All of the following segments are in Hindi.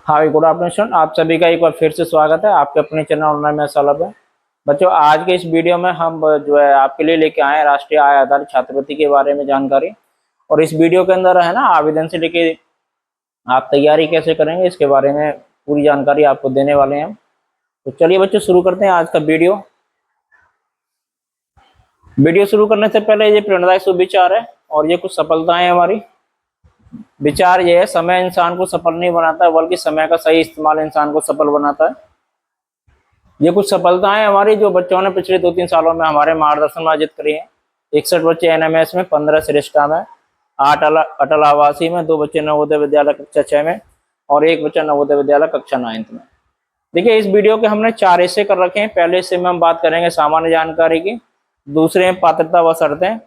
Hi good afternoon. आप सभी का एक बार फिर से स्वागत है आपके अपने चैनल ऑनलाइन में सलाह है। बच्चों, आज के इस वीडियो में हम जो है आपके लिए लेके आए हैं राष्ट्रीय आय आधारित छात्रवृत्ति के बारे में जानकारी। और इस वीडियो के अंदर है ना, आवेदन से लेके आप तैयारी कैसे करेंगे इसके बारे में पूरी जानकारी आपको देने वाले हैं हम। तो चलिए बच्चों, शुरू करते हैं आज का वीडियो शुरू करने से पहले ये प्रेरणादायक सुविचार है और ये कुछ सफलताएं हैं हमारी। विचार ये है, समय इंसान को सफल नहीं बनाता बल्कि समय का सही इस्तेमाल इंसान को सफल बनाता है। ये कुछ सफलताएं हमारी जो बच्चों ने पिछले 2-3 सालों में हमारे मार्गदर्शन में अर्जित करी है। 61 बच्चे एनएमएस में, 15 श्रेष्ठा में, 8 अटल आवासीय में, 2 बच्चे नवोदय विद्यालय कक्षा 6 में और 1 बच्चा नवोदय विद्यालय कक्षा 9 में। देखिए, इस वीडियो के हमने 4 हिस्से कर रखे हैं। पहले हिस्से में हम बात करेंगे सामान्य जानकारी की, दूसरे में पात्रता व शर्तें,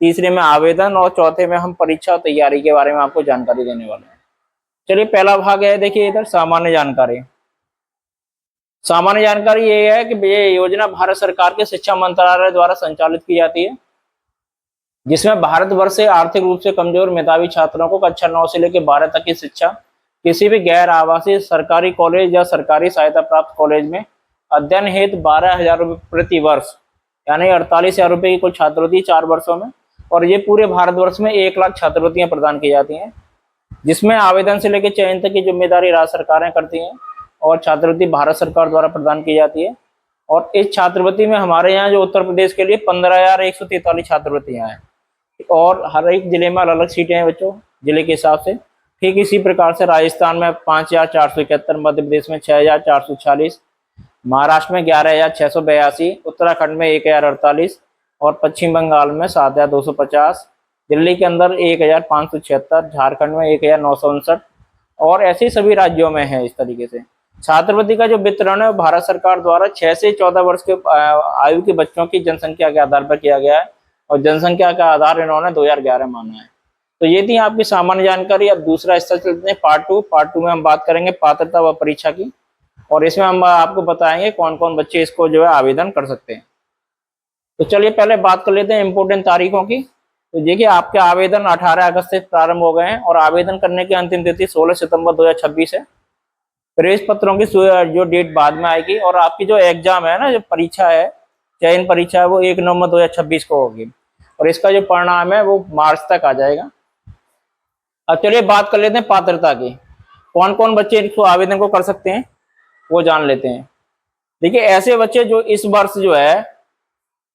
तीसरे में आवेदन और चौथे में हम परीक्षा और तैयारी के बारे में आपको जानकारी देने वाले हैं। चलिए, पहला भाग है, देखिए इधर सामान्य जानकारी। सामान्य जानकारी ये है कि ये योजना भारत सरकार के शिक्षा मंत्रालय द्वारा संचालित की जाती है, जिसमें भारतवर्ष से आर्थिक रूप से कमजोर मेधावी छात्रों को कक्षा 9 से लेकर 12 तक की शिक्षा किसी भी गैर आवासीय सरकारी कॉलेज या सरकारी सहायता प्राप्त कॉलेज में अध्ययन हेतु 12,000 रुपये प्रति वर्ष, यानी 48,000 रुपये की कुल छात्रवृत्ति 4 वर्षों में। और ये पूरे भारतवर्ष में 1 लाख छात्रवृत्तियां प्रदान की जाती हैं, जिसमें आवेदन से लेकर चयन तक की जिम्मेदारी राज्य सरकारें करती हैं और छात्रवृत्ति भारत सरकार द्वारा प्रदान की जाती है। और इस छात्रवृत्ति में हमारे यहाँ जो उत्तर प्रदेश के लिए 15,143 छात्रवृत्तियां हैं और हर एक जिले में अलग अलग सीटें हैं बच्चों, जिले के हिसाब से। ठीक इसी प्रकार से राजस्थान में 5,471, मध्य प्रदेश में 6,446, महाराष्ट्र में 11,682, उत्तराखंड में 1,048 और पश्चिम बंगाल में 7,250, दिल्ली के अंदर 1,576, झारखंड में 1,959 और ऐसे सभी राज्यों में है। इस तरीके से छात्रवृत्ति का जो वितरण है भारत सरकार द्वारा 6 से 14 वर्ष के आयु के बच्चों की जनसंख्या के आधार पर किया गया है और जनसंख्या का आधार इन्होंने 2011 माना है। तो ये थी आपकी सामान्य जानकारी। अब दूसरा हिस्सा चलते हैं, पार्ट टू में हम बात करेंगे पात्रता व परीक्षा की, और इसमें हम आपको बताएंगे कौन कौन बच्चे इसको जो है आवेदन कर सकते हैं। तो चलिए पहले बात कर लेते हैं इंपोर्टेंट तारीखों की। तो देखिए, आपके आवेदन 18 अगस्त से प्रारंभ हो गए हैं और आवेदन करने की अंतिम तिथि 16 सितंबर 2026 है। प्रवेश पत्रों की जो डेट बाद में आएगी और आपकी जो एग्जाम है ना, जो परीक्षा है, चयन परीक्षा है, वो 1 नवंबर 2026 को होगी और इसका जो परिणाम है वो मार्च तक आ जाएगा। अब चलिए बात कर लेते हैं पात्रता की, कौन कौन बच्चे इसको आवेदन को कर सकते हैं वो जान लेते हैं। देखिए, ऐसे बच्चे जो इस वर्ष जो है,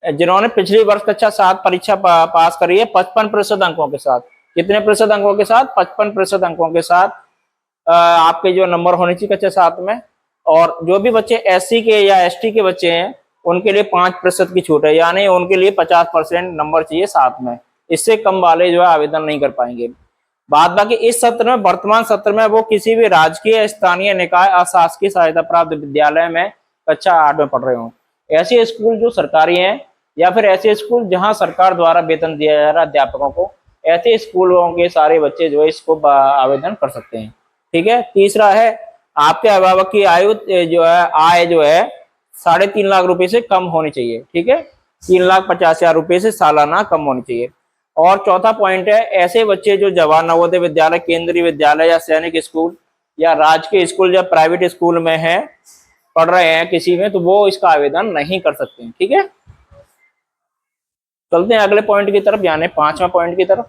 जिन्होंने पिछली वर्ष कक्षा 7 परीक्षा पास करी है 55% अंकों के साथ। कितने प्रतिशत अंकों के साथ? 55% अंकों के साथ आपके जो नंबर होने चाहिए कक्षा 7 में। और जो भी बच्चे एससी के या एसटी के बच्चे हैं उनके लिए 5% की छूट है, यानी उनके लिए 50% नंबर चाहिए 7 में। इससे कम वाले जो है आवेदन नहीं कर पाएंगे। बाद बाकी इस सत्र में, वर्तमान सत्र में, वो किसी भी राजकीय, स्थानीय निकाय, अशासकीय सहायता प्राप्त विद्यालय में कक्षा 8 में पढ़ रहे हो। ऐसे स्कूल जो सरकारी हैं या फिर ऐसे स्कूल जहां सरकार द्वारा वेतन दिया जा रहा है अध्यापकों को, ऐसे स्कूलों के सारे बच्चे जो है इसको आवेदन कर सकते हैं। ठीक है। तीसरा है, आपके अभिभावक की आयु जो है, आय जो है 3.5 लाख रुपए से कम होनी चाहिए। ठीक है, 3,50,000 रुपए से सालाना कम होनी चाहिए। और चौथा पॉइंट है, ऐसे बच्चे जो जवाहर नवोदय विद्यालय, केंद्रीय विद्यालय या सैनिक स्कूल या राजकीय स्कूल या प्राइवेट स्कूल में है, पढ़ रहे हैं किसी में, तो वो इसका आवेदन नहीं कर सकते हैं। ठीक है, चलते हैं अगले पॉइंट की तरफ, यानी 5वां पॉइंट की तरफ।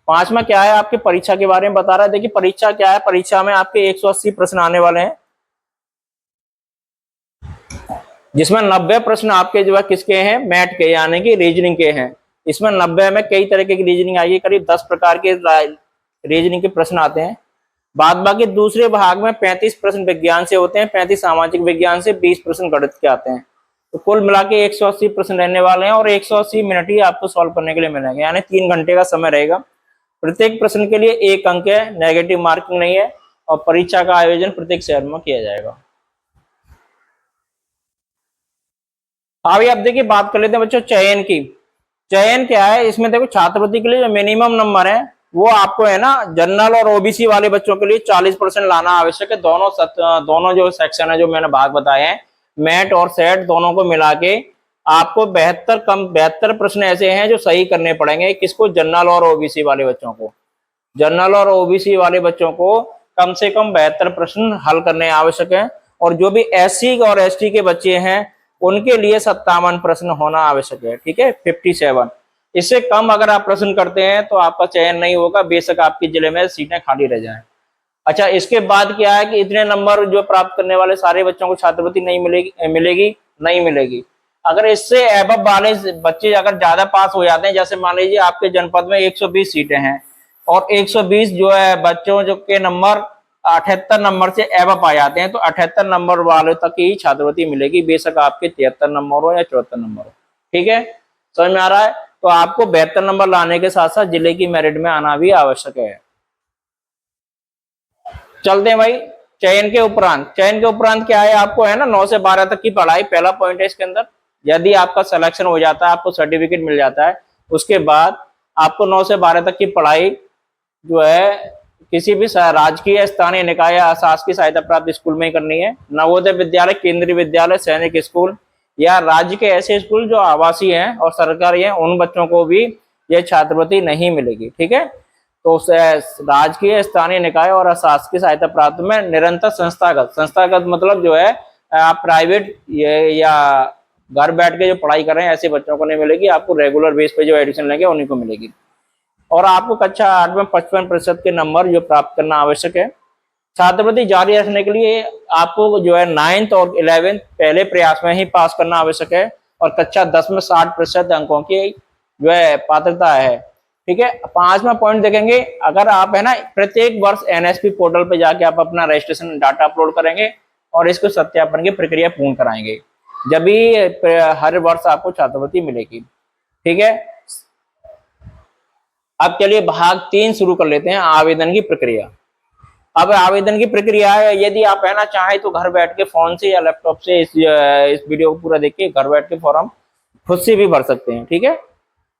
5वां क्या है, आपकी परीक्षा के बारे में बता रहा है। देखिए, परीक्षा क्या है, परीक्षा में आपके 180 प्रश्न आने वाले हैं, जिसमें 90 प्रश्न आपके जो है किसके हैं, मैथ के, यानी कि रीजनिंग के हैं। इसमें 90 में कई तरह की रीजनिंग आएगी, करीब 10 प्रकार के रीजनिंग के प्रश्न आते हैं। बाद बाकी दूसरे भाग में 35 प्रश्न विज्ञान से होते हैं, 35 सामाजिक विज्ञान से, 20 प्रश्न गणित के आते हैं। तो कुल मिला के 180 प्रश्न रहने वाले हैं और 180 मिनट ही आपको सॉल्व करने के लिए मिलेंगे, यानी 3 घंटे का समय रहेगा। प्रत्येक प्रश्न के लिए 1 अंक है, नेगेटिव मार्किंग नहीं है और परीक्षा का आयोजन प्रत्येक शहर में किया जाएगा। अभी आप देखिए, बात कर लेते हैं बच्चों चयन की। चयन क्या है, इसमें देखो छात्रवृत्ति के लिए जो मिनिमम नंबर है वो आपको है ना, जनरल और ओबीसी वाले बच्चों के लिए 40% लाना आवश्यक है। दोनों जो सेक्शन है जो मैंने भाग बताए हैं, मैट और सेट, दोनों को मिला के आपको 72 प्रश्न ऐसे हैं जो सही करने पड़ेंगे। किसको? जनरल और ओबीसी वाले बच्चों को। जनरल और ओबीसी वाले बच्चों को कम से कम 72 प्रश्न हल करने आवश्यक है। और जो भी SC और ST के बच्चे हैं उनके लिए 57 प्रश्न होना आवश्यक है, ठीक है, 57। इससे कम अगर आप प्रश्न करते हैं तो आपका चयन नहीं होगा, बेशक आपके जिले में सीटें खाली रह जाएं। अच्छा, इसके बाद क्या है कि इतने नंबर जो प्राप्त करने वाले सारे बच्चों को छात्रवृत्ति नहीं मिलेगी नहीं मिलेगी। अगर इससे एबव वाले बच्चे अगर ज्यादा पास हो जाते हैं, जैसे मान लीजिए आपके जनपद में 120 सीटें हैं और 120 जो है बच्चों जो के नंबर 78 नंबर से एबव आ जाते हैं, तो 78 नंबर वाले तक ही छात्रवृत्ति मिलेगी, बेशक आपके 73 नंबर हो या 74 नंबर हो। ठीक है, समझ में आ रहा है? तो आपको 72 नंबर लाने के साथ साथ जिले की मेरिट में आना भी आवश्यक है। चलते हैं भाई चयन के उपरांत। चयन के उपरांत क्या है, आपको है ना 9 से 12 तक की पढ़ाई पहला पॉइंट है इसके अंदर। यदि आपका सिलेक्शन हो जाता है, आपको सर्टिफिकेट मिल जाता है, उसके बाद आपको 9 से 12 तक की पढ़ाई जो है किसी भी राजकीय, स्थानीय निकाय या शासकीय सहायता प्राप्त स्कूल में ही करनी है। नवोदय विद्यालय, केंद्रीय विद्यालय, सैनिक स्कूल या राज्य के ऐसे स्कूल जो आवासीय हैं और सरकारी हैं, उन बच्चों को भी यह छात्रवृत्ति नहीं मिलेगी। ठीक है, तो राजकीय, स्थानीय निकाय और शासकीय सहायता प्राप्त में निरंतर संस्थागत मतलब जो है आप प्राइवेट या घर बैठ के जो पढ़ाई कर रहे हैं ऐसे बच्चों को नहीं मिलेगी, आपको रेगुलर बेस पे जो एडमिशन लेंगे उन्हीं को मिलेगी। और आपको कक्षा 8 में 55% के नंबर जो प्राप्त करना आवश्यक है। छात्रवृत्ति जारी रखने के लिए आपको जो है 9th और 11th पहले प्रयास में ही पास करना आवश्यक है और कक्षा 10 में 60% अंकों की जो है पात्रता है। ठीक है, 5वां पॉइंट देखेंगे, अगर आप है ना प्रत्येक वर्ष NSP पोर्टल पे जाके आप अपना रजिस्ट्रेशन डाटा अपलोड करेंगे और इसको सत्यापन की प्रक्रिया पूर्ण कराएंगे, जब भी हर वर्ष आपको छात्रवृत्ति मिलेगी। ठीक है, अब चलिए भाग 3 शुरू कर लेते हैं, आवेदन की प्रक्रिया। अब आवेदन की प्रक्रिया है, यदि आप है ना चाहे तो घर बैठ के फोन से या लैपटॉप से इस वीडियो को पूरा देख के घर बैठ के फॉर्म खुद से भी भर सकते हैं। ठीक है,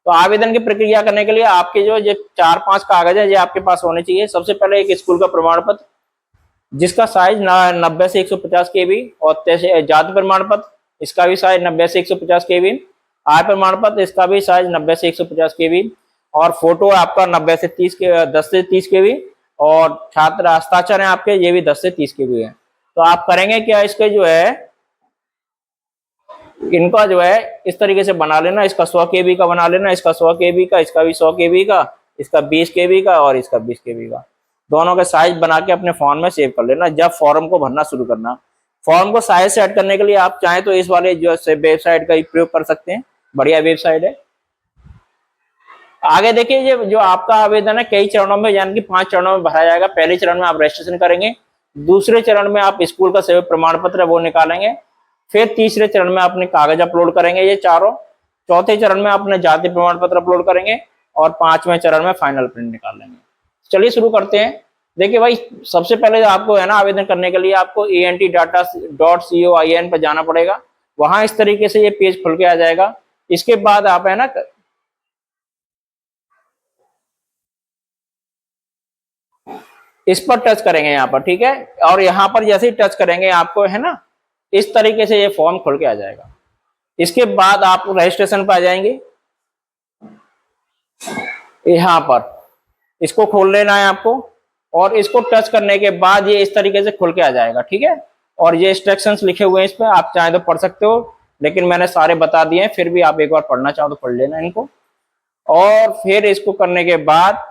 तो आवेदन की प्रक्रिया करने के लिए आपके जो 4-5 कागज है ये आपके पास होने चाहिए। सबसे पहले एक स्कूल का प्रमाण पत्र जिसका साइज 90 से 150 KB और जाति प्रमाण पत्र, इसका भी साइज 90 से 150 KB, आय प्रमाण पत्र, इसका भी साइज 90 से 150 KB और फोटो आपका 90 से 10 से 30 KB और छात्र हस्ताक्षर है आपके, ये भी 10 से 30 KB है। तो आप करेंगे क्या, इसके जो है इनका जो है इस तरीके से बना लेना, इसका 100 KB का बना लेना, इसका 100 KB का, इसका भी 100 KB का, इसका 20 KB का और इसका 20 KB का, दोनों का साइज बना के अपने फोन में सेव कर लेना। जब फॉर्म को भरना शुरू करना, फॉर्म को साइज सेट करने के लिए आप चाहें तो इस वाले जो वेबसाइट का प्रयोग कर सकते हैं, बढ़िया वेबसाइट है। आगे देखिए, ये जो आपका आवेदन है कई चरणों में यानी कि 5 चरणों में भरा जाएगा। पहले चरण में आप रजिस्ट्रेशन करेंगे, दूसरे चरण में आप स्कूल का सेवा प्रमाण पत्र वो निकालेंगे, फिर तीसरे चरण में अपने कागज अपलोड करेंगे ये चारों, चौथे चरण में अपने जाति प्रमाण पत्र अपलोड करेंगे और 5वें चरण में फाइनल प्रिंट निकाल लेंगे। चलिए शुरू करते हैं। देखिए भाई, सबसे पहले आपको है ना आवेदन करने के लिए आपको entdata.coin पर जाना पड़ेगा। वहां इस तरीके से ये पेज खुल के आ जाएगा। इसके बाद आप है ना इस पर टच करेंगे यहाँ पर। ठीक है, और यहाँ पर जैसे ही टच करेंगे आपको है ना इस तरीके से ये फॉर्म खुल के आ जाएगा। इसके बाद आप रजिस्ट्रेशन पर आ जाएंगे, यहाँ पर इसको खोल लेना है आपको और इसको टच करने के बाद ये इस तरीके से खुल के आ जाएगा। ठीक है, और ये इंस्ट्रक्शंस लिखे हुए हैं इस पर, आप चाहे तो पढ़ सकते हो, लेकिन मैंने सारे बता दिए हैं, फिर भी आप एक बार पढ़ना चाहो तो पढ़ लेना इनको। और फिर इसको करने के बाद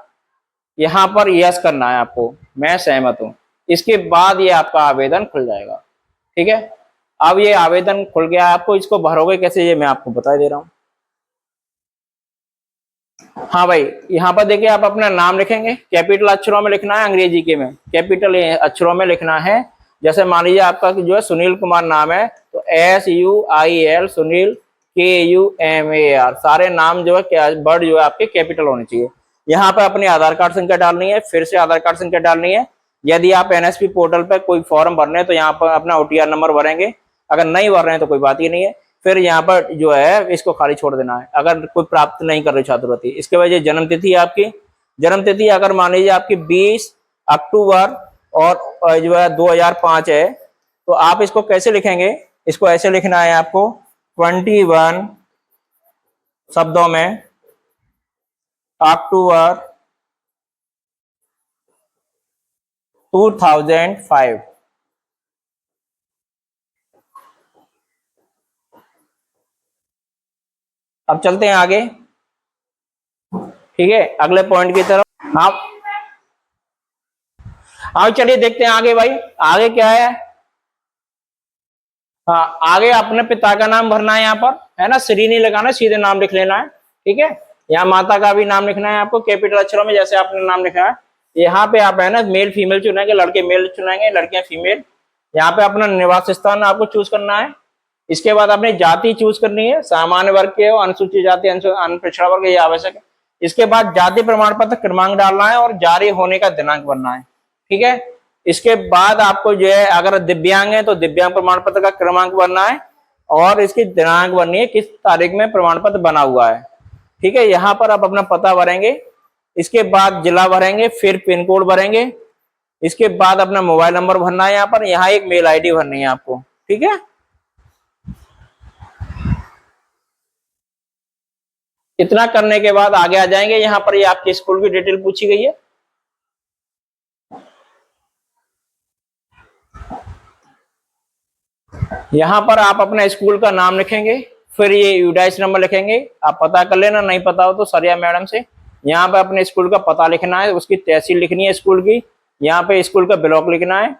यहाँ पर यस करना है आपको, मैं सहमत हूँ। इसके बाद ये आपका आवेदन खुल जाएगा। ठीक है, अब ये आवेदन खुल गया, आपको इसको भरोगे कैसे ये मैं आपको बता दे रहा हूँ। हाँ भाई, यहाँ पर देखिए आप अपना नाम लिखेंगे, कैपिटल अक्षरों में लिखना है, अंग्रेजी के में कैपिटल अक्षरों में लिखना है। जैसे मान लीजिए आपका जो है सुनील कुमार नाम है तो SUIL सुनील KUMAR, सारे नाम जो है क्या वर्ड जो है आपके कैपिटल होने चाहिए। यहाँ पे अपनी आधार कार्ड संख्या डालनी है, फिर से आधार कार्ड संख्या डालनी है। यदि आप NSP पोर्टल पे कोई फॉर्म भरने हैं तो यहाँ पर अपना OTR नंबर भरेंगे, अगर नहीं भर रहे हैं तो कोई बात ही नहीं है। फिर यहाँ पर जो है इसको खाली छोड़ देना है अगर कोई प्राप्त नहीं कर रहे छात्रवृत्ति। इसके वजह जन्म तिथि आपकी, जन्म तिथि अगर मान लीजिए आपकी 20 अक्टूबर और जो है 2005 है, तो आप इसको कैसे लिखेंगे, इसको ऐसे लिखना है आपको 21 शब्दों में अक्टूबर 2005। अब चलते हैं आगे, ठीक है, अगले पॉइंट की तरफ। हाँ चलिए देखते हैं आगे भाई, आगे क्या है। हाँ आगे अपने पिता का नाम भरना है यहाँ पर, है ना, श्री नहीं लगाना, सीधे नाम लिख लेना है, ठीक है। यहाँ माता का भी नाम लिखना है आपको कैपिटल अक्षरों में, जैसे आपने नाम लिखा है। यहाँ पे आप है ना मेल फीमेल चुनेंगे, लड़के मेल चुनेंगे, लड़कियां फीमेल। यहाँ पे अपना निवास स्थान आपको चूज करना है। इसके बाद अपनी जाति चूज करनी है, सामान्य वर्ग के हो, अनुसूचित जाति, पिछड़ा वर्ग, ये आवश्यक है। इसके बाद जाति प्रमाण पत्र क्रमांक डालना है और जारी होने का दिनांक भरना है, ठीक है। इसके बाद आपको जो है अगर दिव्यांग है तो दिव्यांग प्रमाण पत्र का क्रमांक भरना है और इसकी दिनांक भरनी है, किस तारीख में प्रमाण पत्र बना हुआ है, ठीक है। यहाँ पर आप अपना पता भरेंगे, इसके बाद जिला भरेंगे, फिर पिन कोड भरेंगे, इसके बाद अपना मोबाइल नंबर भरना है यहाँ पर, यहाँ एक मेल आईडी भरनी है आपको, ठीक है। इतना करने के बाद आगे आ जाएंगे, यहाँ पर ये आपके स्कूल की डिटेल पूछी गई है। यहाँ पर आप अपने स्कूल का नाम लिखेंगे, फिर ये यूडाइस नंबर लिखेंगे, आप पता कर लेना, नहीं पता हो तो सरिया मैडम से। यहाँ पे अपने स्कूल का पता लिखना है, उसकी तहसील लिखनी है स्कूल की, यहाँ पे स्कूल का ब्लॉक लिखना है,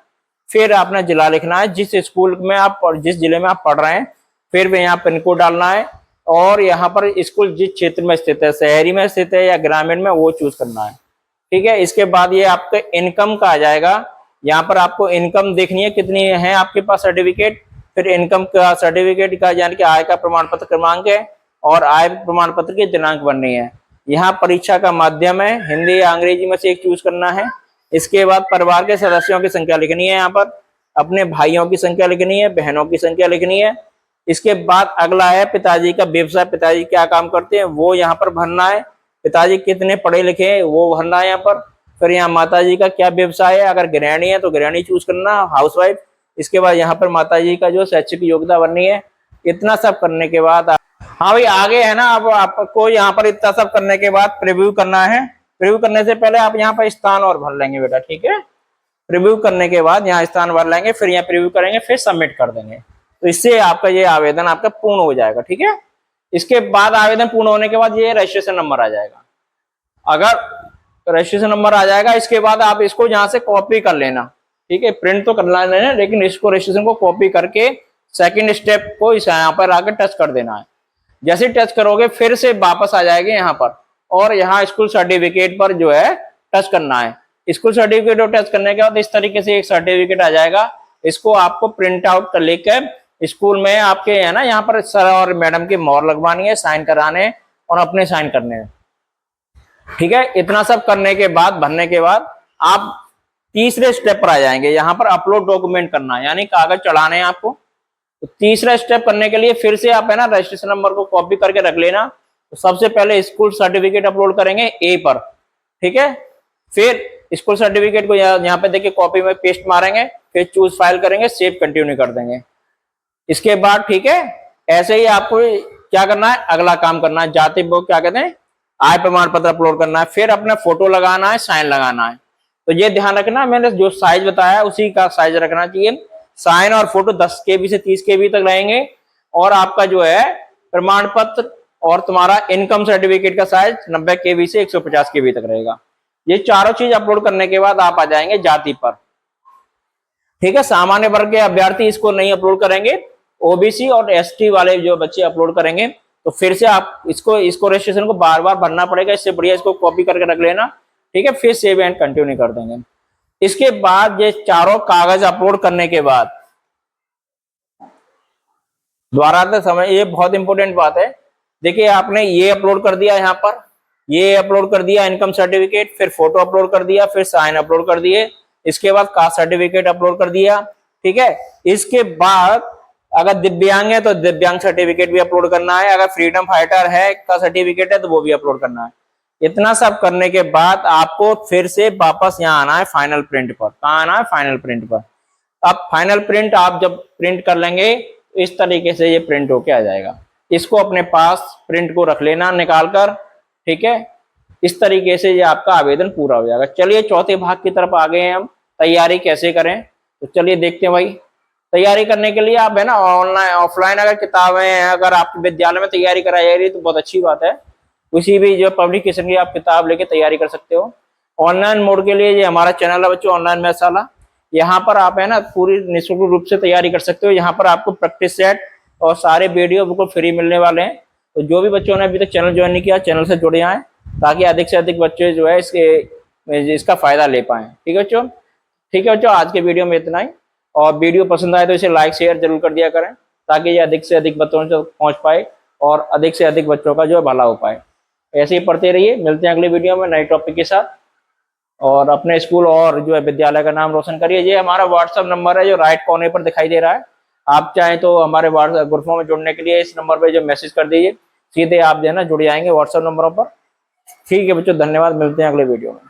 फिर अपना जिला लिखना है, जिस स्कूल में आप जिस जिले में आप पढ़ रहे हैं, फिर यहाँ पिन कोड डालना है और यहाँ पर स्कूल जिस क्षेत्र में स्थित है, शहरी में स्थित है या ग्रामीण में, वो चूज करना है, ठीक है। इसके बाद ये आपके इनकम का आ जाएगा, यहाँ पर आपको इनकम देखनी है कितनी है आपके पास सर्टिफिकेट, फिर इनकम का सर्टिफिकेट का यानी कि आय का प्रमाण पत्र क्रमांक है और आय प्रमाण पत्र की दिनांक बननी है। यहाँ परीक्षा का माध्यम है, हिंदी या अंग्रेजी में से एक चूज करना है। इसके बाद परिवार के सदस्यों की संख्या लिखनी है, यहाँ पर अपने भाइयों की संख्या लिखनी है, बहनों की संख्या लिखनी है। इसके बाद अगला है पिताजी का व्यवसाय, पिताजी क्या काम करते हैं वो यहाँ पर भरना है, पिताजी कितने पढ़े लिखे हैं वो भरना है यहाँ पर। फिर यहाँ माताजी का क्या व्यवसाय है, अगर गृहिणी है तो गृहिणी चूज करना, हाउसवाइफ। इसके बाद यहाँ पर माताजी का जो शैक्षिक योग्यता बननी है। इतना सब करने के बाद हाँ भाई आगे है ना, अब आपको यहाँ पर इतना सब करने के बाद प्रीव्यू करना है। प्रीव्यू करने से पहले आप यहाँ पर स्थान और भर लेंगे बेटा, ठीक है। प्रीव्यू करने के बाद यहाँ स्थान भर लेंगे, फिर यहाँ प्रीव्यू करेंगे, फिर सबमिट कर देंगे, तो इससे आपका ये आवेदन आपका पूर्ण हो जाएगा, ठीक है। इसके बाद आवेदन पूर्ण होने के बाद ये रजिस्ट्रेशन नंबर आ जाएगा। अगर रजिस्ट्रेशन नंबर आ जाएगा, इसके बाद आप इसको यहाँ से कॉपी कर लेना, ठीक है। प्रिंट तो कर लेना, लेकिन इसको रजिस्ट्रेशन को कॉपी करके सेकंड स्टेप को इस यहाँ पर आकर टच कर देना है। जैसे टच करोगे फिर से वापस आ जाएंगे यहाँ पर और यहाँ स्कूल सर्टिफिकेट पर जो है टच करना है। स्कूल सर्टिफिकेट को टच करने के बाद इस तरीके से एक सर्टिफिकेट आ जाएगा, इसको आपको प्रिंट आउट कर लेकर स्कूल में आपके है ना यहाँ पर सर और मैडम की मोहर लगवानी है, साइन कराने और अपने साइन करने हैं, ठीक है। इतना सब करने के बाद भरने के बाद आप तीसरे स्टेप पर आ जाएंगे, यहाँ पर अपलोड डॉक्यूमेंट करना है, यानी कागज चढ़ाने हैं आपको। तो तीसरा स्टेप करने के लिए फिर से आप है ना रजिस्ट्रेशन नंबर को कॉपी करके रख लेना। तो सबसे पहले स्कूल सर्टिफिकेट अपलोड करेंगे ए पर, ठीक है। फिर स्कूल सर्टिफिकेट को यहाँ पे देखिए कॉपी में पेस्ट मारेंगे, फिर चूज फाइल करेंगे, सेव कंटिन्यू कर देंगे। इसके बाद ठीक है, ऐसे ही आपको क्या करना है, अगला काम करना है, जाति वो क्या कहते हैं आय प्रमाण पत्र अपलोड करना है, फिर अपना फोटो लगाना है, साइन लगाना है। तो ये ध्यान रखना, मैंने जो साइज बताया उसी का साइज रखना चाहिए। साइन और फोटो 10 KB से 30 KB तक रहेंगे और आपका जो है प्रमाण पत्र और तुम्हारा इनकम सर्टिफिकेट का साइज 90 KB से 150 KB तक रहेगा। ये चारों चीज अपलोड करने के बाद आप आ जाएंगे जाति पर, ठीक है। सामान्य वर्ग के अभ्यर्थी इसको नहीं अपलोड करेंगे, ओबीसी और एसटी वाले जो बच्चे अपलोड करेंगे। तो फिर से आप इसको रजिस्ट्रेशन को बार बार भरना पड़ेगा, इससे बढ़िया इसको कॉपी करके रख लेना, ठीक है। फिर सेव एंड कंटिन्यू कर देंगे। इसके बाद ये चारों कागज अपलोड करने के बाद द्वारा समय, ये बहुत इंपॉर्टेंट बात है, देखिए आपने ये अपलोड कर दिया, यहाँ पर ये अपलोड कर दिया इनकम सर्टिफिकेट, फिर फोटो अपलोड कर दिया, फिर साइन अपलोड कर दिए, इसके बाद कास्ट सर्टिफिकेट अपलोड कर दिया, ठीक है। इसके बाद अगर दिव्यांग है तो दिव्यांग सर्टिफिकेट भी अपलोड करना है, अगर फ्रीडम फाइटर है का सर्टिफिकेट है तो वो भी अपलोड करना है। इतना सब करने के बाद आपको फिर से वापस यहाँ आना है फाइनल प्रिंट पर। कहाँ आना है, फाइनल प्रिंट पर। अब फाइनल प्रिंट आप जब प्रिंट कर लेंगे इस तरीके से ये प्रिंट होके आ जाएगा। इसको अपने पास प्रिंट को रख लेना निकाल कर, ठीक है। इस तरीके से ये आपका आवेदन पूरा हो जाएगा। चलिए चौथे भाग की तरफ आ गए हैं हम। तैयारी कैसे करें। तो चलिए देखते हैं भाई। तैयारी करने के लिए आप है ना ऑनलाइन ऑफलाइन अगर किताबें अगर आपके विद्यालय में तैयारी कराई जा रही है तो बहुत अच्छी बात है। किसी भी जो पब्लिकेशन की आप किताब लेके तैयारी कर सकते हो। ऑनलाइन मोड के लिए ये हमारा चैनल है बच्चों, ऑनलाइन मैथशाला। यहाँ पर आप है ना पूरी निःशुल्क रूप से तैयारी कर सकते हो। यहाँ पर आपको प्रैक्टिस सेट और सारे वीडियो बिल्कुल फ्री मिलने वाले हैं। तो जो भी बच्चों ने अभी तक चैनल ज्वाइन नहीं किया, चैनल से जुड़े आए ताकि अधिक से अधिक बच्चे जो है इसका फायदा ले पाए। ठीक है बच्चों, ठीक है बच्चों, आज के वीडियो में इतना ही। और वीडियो पसंद आए तो इसे लाइक शेयर जरूर कर दिया करें ताकि ये अधिक से अधिक बच्चों तक पहुंच पाए और अधिक से अधिक बच्चों का जो है भला हो पाए। ऐसे ही पढ़ते रहिए, मिलते हैं अगले वीडियो में नए टॉपिक के साथ। और अपने स्कूल और जो है विद्यालय का नाम रोशन करिए। ये हमारा व्हाट्सएप नंबर है जो राइट कोने पर दिखाई दे रहा है। आप चाहें तो हमारे व्हाट्सएप ग्रुपों में जुड़ने के लिए इस नंबर पर जो मैसेज कर दीजिए, सीधे आप जो है ना जुड़ जाएंगे व्हाट्सएप नंबरों पर। ठीक है बच्चों, धन्यवाद, मिलते हैं अगले वीडियो में।